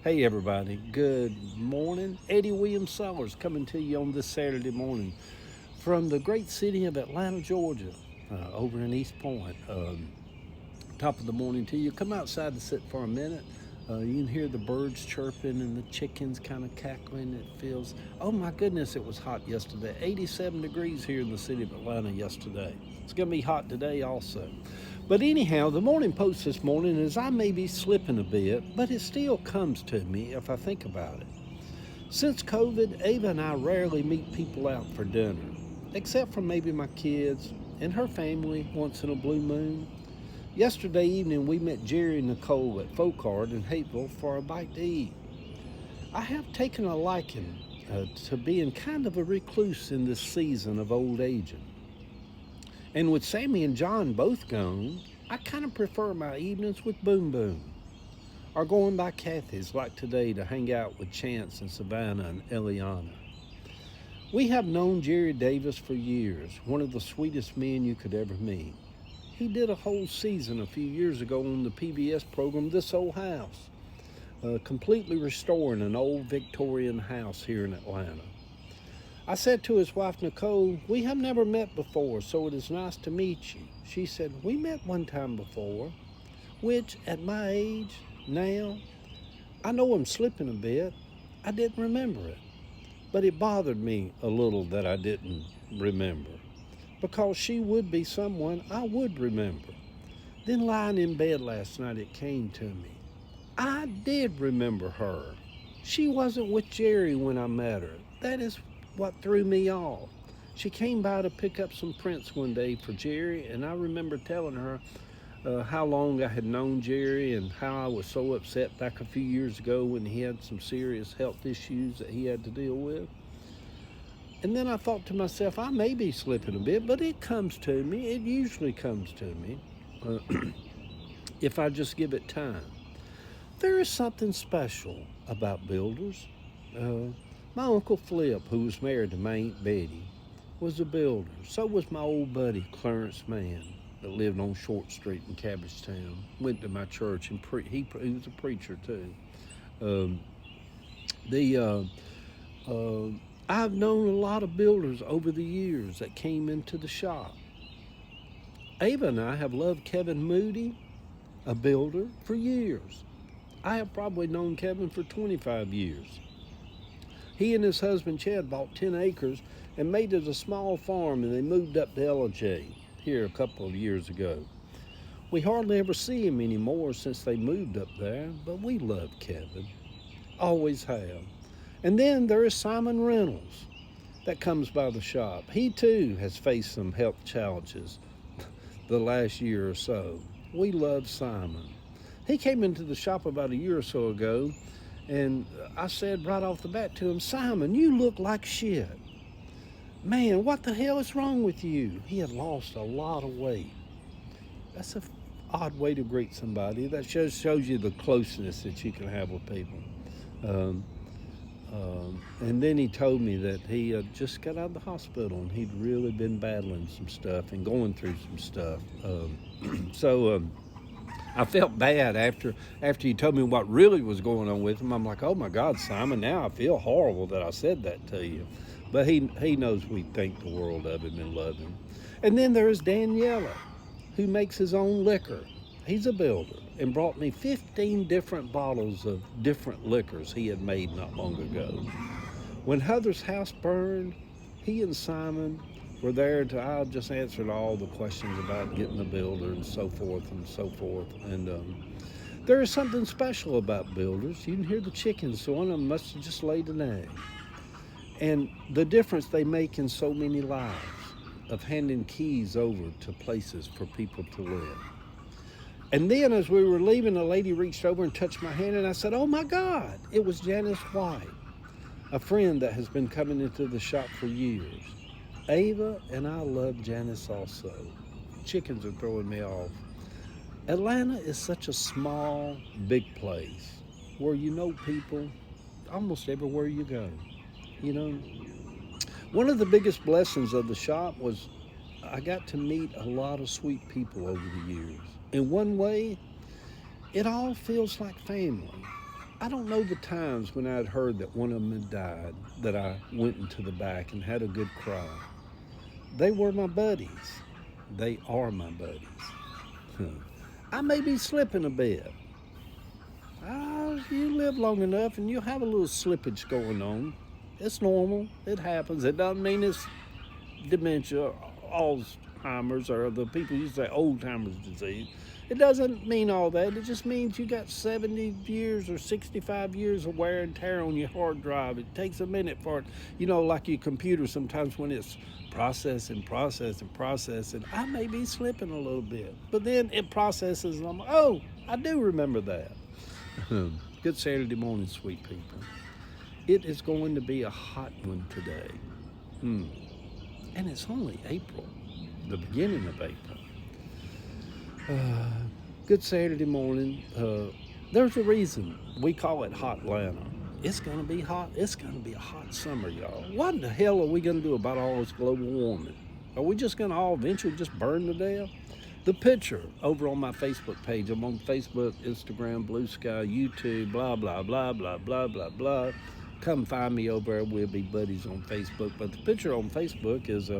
Hey everybody, good morning. Eddie Williams Sowers coming to you on this Saturday morning from the great city of Atlanta, Georgia, over in East Point. Top of the morning to you. Come outside to sit for a minute. You can hear the birds chirping and the chickens kind of cackling. It feels, oh my goodness, it was hot yesterday. 87 degrees here in the city of Atlanta yesterday. It's going to be hot today also. But anyhow, the morning post this morning is I may be slipping a bit, but it still comes to me if I think about it. Since COVID, Ava and I rarely meet people out for dinner, except for maybe my kids and her family once in a blue moon. Yesterday evening, we met Jerry and Nicole at Folkard in Hateville for a bite to eat. I have taken a liking to being kind of a recluse in this season of old aging. And with Sammy and John both gone, I kind of prefer my evenings with Boom Boom, or going by Kathy's like today to hang out with Chance and Savannah and Eliana. We have known Jerry Davis for years, one of the sweetest men you could ever meet. He did a whole season a few years ago on the PBS program This Old House, completely restoring an old Victorian house here in Atlanta. I said to his wife Nicole, we have never met before, so it is nice to meet you. She said, we met one time before, which at my age, now, I know I'm slipping a bit. I didn't remember it. But it bothered me a little that I didn't remember, because she would be someone I would remember. Then lying in bed last night, it came to me. I did remember her. She wasn't with Jerry when I met her. That is what threw me off. She came by to pick up some prints one day for Jerry, and I remember telling her how long I had known Jerry and how I was so upset back a few years ago when he had some serious health issues that he had to deal with. And then I thought to myself, I may be slipping a bit, but it comes to me. It usually comes to me if I just give it time. There is something special about builders. My Uncle Flip, who was married to my Aunt Betty, was a builder. So was my old buddy Clarence Mann that lived on Short Street in Cabbagetown. Went to my church and he was a preacher too. Um, the I've known a lot of builders over the years that came into the shop. Ava and I have loved Kevin Moody, a builder, for years. I have probably known Kevin for 25 years. He and his husband Chad bought 10 acres and made it a small farm, and they moved up to LJ here a couple of years ago. We hardly ever see him anymore since they moved up there, but we love Kevin. Always have. And then there is Simon Reynolds that comes by the shop. He too has faced some health challenges the last year or so. We love Simon. He came into the shop about a year or so ago, and I said right off the bat to him, Simon, you look like shit. Man, what the hell is wrong with you? He had lost a lot of weight. That's an odd way to greet somebody. That shows you the closeness that you can have with people. Um, and then he told me that he just got out of the hospital and he'd really been battling some stuff and going through some stuff. So I felt bad after he told me what really was going on with him. I'm like, oh my God, Simon, now I feel horrible that I said that to you. But he knows we think the world of him and love him. And then there's Daniela, who makes his own liquor. He's a builder and brought me 15 different bottles of different liquors he had made not long ago. When Heather's house burned, he and Simon were there to, I just answered all the questions about getting a builder and so forth and so forth. And there is something special about builders. You can hear the chickens, so one of them must have just laid an egg. And the difference they make in so many lives of handing keys over to places for people to live. And then as we were leaving, a lady reached over and touched my hand, and I said, oh my God, it was Janice White, a friend that has been coming into the shop for years. Ava and I love Janice also. Chickens are throwing me off. Atlanta is such a small, big place where you know people almost everywhere you go. You know, one of the biggest blessings of the shop was I got to meet a lot of sweet people over the years. In one way, it all feels like family. I don't know the times when I'd heard that one of them had died that I went into the back and had a good cry. They were my buddies. They are my buddies. I may be slipping a bit. You live long enough and you'll have a little slippage going on. It's normal. It happens. It doesn't mean it's dementia, Alzheimer's, or the people used to say old timers disease. It doesn't mean all that. It just means you got 70 years or 65 years of wear and tear on your hard drive. It takes a minute for it, like your computer sometimes when it's processing. I may be slipping a little bit, but then it processes and I'm like, oh, I do remember that. Good Saturday morning, sweet people. It is going to be a hot one today. And it's only April, the beginning of April. Good Saturday morning. There's a reason we call it Hot Atlanta. It's going to be hot. It's going to be a hot summer, y'all. What in the hell are we going to do about all this global warming? Are we just going to all eventually just burn to death? The picture over on my Facebook page. I'm on Facebook, Instagram, Blue Sky, YouTube, blah, blah, blah, blah, blah, blah, blah. Come find me over there. We'll be buddies on Facebook. But the picture on Facebook is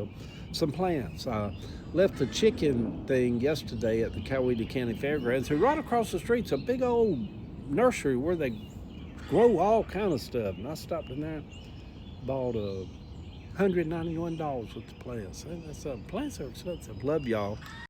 some plants. I left the chicken thing yesterday at the Coweta County Fairgrounds. And right across the street's a big old nursery where they grow all kind of stuff. And I stopped in there, bought $191 worth of plants. Plants are expensive. Love y'all.